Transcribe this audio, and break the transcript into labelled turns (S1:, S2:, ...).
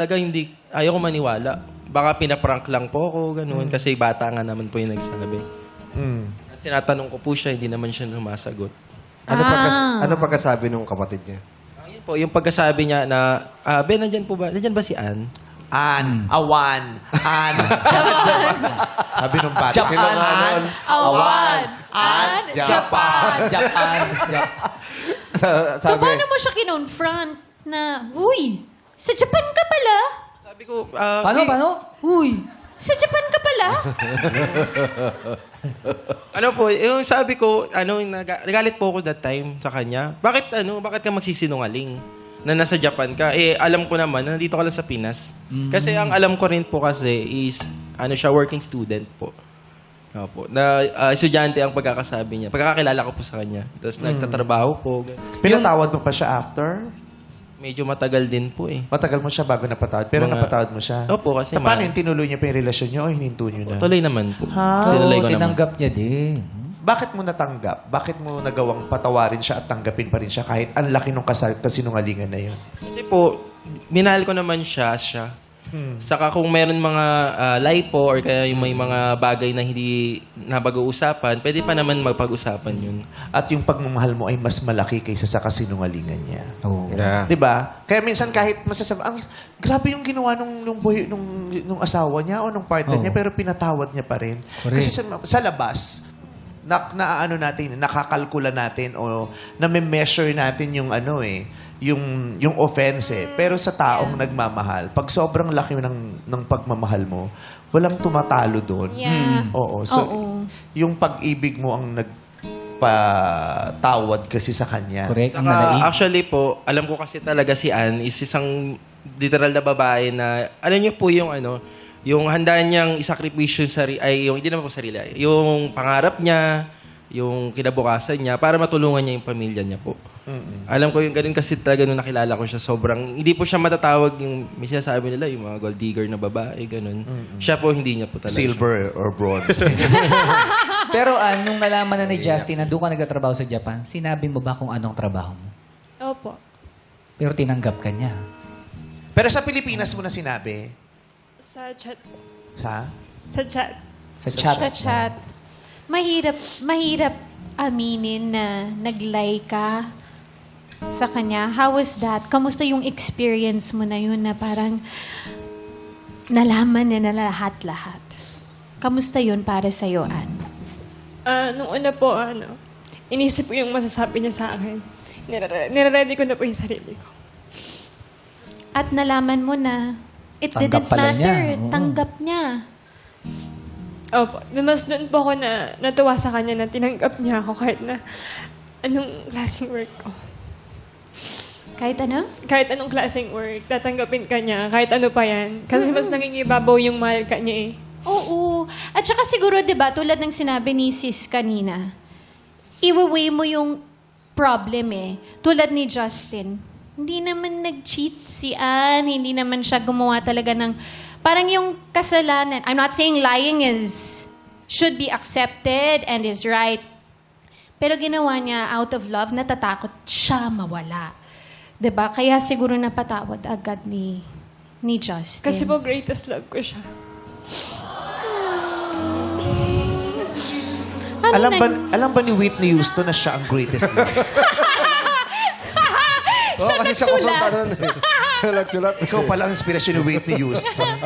S1: Talaga hindi, ayaw ko maniwala. Baka pinaprank lang po ako, ganun. Kasi bata nga naman po yung nagsabi. Kasi tinatanong ko po siya, hindi naman siya sumasagot.
S2: Ano pagkasabi nung kapatid niya?
S1: Ayun po, yung pagkasabi niya na, Ben, nandyan ba si Ann?
S3: Awan, sabi nung bata.
S4: Japan.
S3: Awan, Japan.
S4: Japan.
S5: So, paano mo siya kinonfront na, uy, sa Japan ka pala?
S1: Sabi ko,
S4: Paano?
S5: Uy, sa Japan ka pala?
S1: ano po, yung sabi ko, nagalit po ako that time sa kanya. Bakit ka magsisinungaling na nasa Japan ka? Alam ko naman na nandito ka lang sa Pinas. Kasi ang alam ko rin po kasi is, siya, working student po. Opo. Na estudyante ang pagkakasabi niya. Pagkakakilala ko po sa kanya. Tapos nagtatrabaho po.
S3: Pinatawad mo pa siya after?
S1: Medyo matagal din po eh.
S3: Matagal mo siya bago napatawad. Pero napatawad mo siya.
S1: Opo, kasi
S3: Paano yung tinuloy niya pa yung relasyon niyo o hininto niyo na?
S1: Tuloy naman po.
S3: Ha?
S1: Tinuloy ko naman.
S4: Tinanggap niya din.
S3: Bakit mo natanggap? Bakit mo nagawang patawarin siya at tanggapin pa rin siya kahit ang laki ng kasinungalingan na yun?
S1: Kasi po, minahal ko naman siya. Saka kung meron mga lipo or kaya yung may mga bagay na hindi napag-uusapan, pwede pa naman magpag-usapan yun.
S3: At yung pagmamahal mo ay mas malaki kaysa sa kasinungalingan niya.
S4: Oh.
S2: Yeah.
S3: 'Di ba? Kaya minsan kahit masasabi, grabe yung ginawa nung asawa niya o nung partner niya, pero pinatawad niya pa rin.
S4: Correct.
S3: Kasi sa labas, nakakalkula natin o na-measure natin yung yung offense eh. Pero sa taong nagmamahal, pag sobrang laki ng pagmamahal mo, walang tumatalo doon.
S5: Yeah.
S3: Oo. So,
S5: Oo.
S3: yung pag-ibig mo ang nagpatawad kasi sa kanya.
S4: Correct. Ang
S1: Saka,
S4: nanaig.
S1: actually po, alam ko kasi talaga si Ann is isang literal na babae na, alam niyo po yung yung handa niyang isakripisyo yung hindi naman po sarili, yung pangarap niya, yung kinabukasan niya, para matulungan niya yung pamilya niya po. Alam ko yung ganun kasi talaga nung nakilala ko siya, sobrang, hindi po siya matatawag yung, may sinasabi nila, yung mga gold digger na babae, ganun. Siya po, hindi niya po talaga.
S3: Silver or bronze.
S4: Pero nung nalaman na ni Justin na doon ka nagtatrabaho sa Japan, sinabi mo ba kung anong trabaho mo?
S6: Opo.
S4: Pero tinanggap ka niya.
S3: Pero sa Pilipinas mo na sinabi?
S6: Sa chat.
S3: Sa?
S6: Sa chat.
S4: Sa chat.
S5: Sa chat. Mahirap aminin na nag-lie ka sa kanya. How was that? Kamusta yung experience mo na yun na parang nalaman niya na lahat-lahat? Kamusta yun para sa'yo, Ann?
S6: Nung una po, inisip ko yung masasabi niya sa akin. Nire-ready ko na po yung sarili ko.
S5: At nalaman mo na it
S4: Tanggap
S5: didn't
S4: pala niya.
S5: matter.
S4: Oo.
S5: Tanggap niya.
S6: Opo. Mas doon po ako na natuwa sa kanya na tinanggap niya ako kahit na anong klaseng work ko.
S5: Kahit ano?
S6: Kahit anong klaseng work, tatanggapin ka niya, kahit ano pa yan. Kasi mas nangingibabaw yung mahal ka niya eh.
S5: Oo. At saka siguro, di ba, tulad ng sinabi ni Sis kanina, i-weigh mo yung problem eh. Tulad ni Justin. Hindi naman nag-cheat si Ann. Hindi naman siya gumawa talaga ng... Parang yung kasalanan... I'm not saying lying should be accepted and is right. Pero ginawa niya out of love, natatakot siya mawala. 'Di ba? Kaya siguro napatawad agad ni Justin.
S6: Kasi po greatest love ko siya.
S3: Alam ba ni Whitney Houston na siya ang greatest love?
S2: Oo, kasi siya
S5: nagsulat.
S2: kumanta nun eh. Nagsulat.
S3: Ikaw pala ang inspirasyon ni Whitney Houston.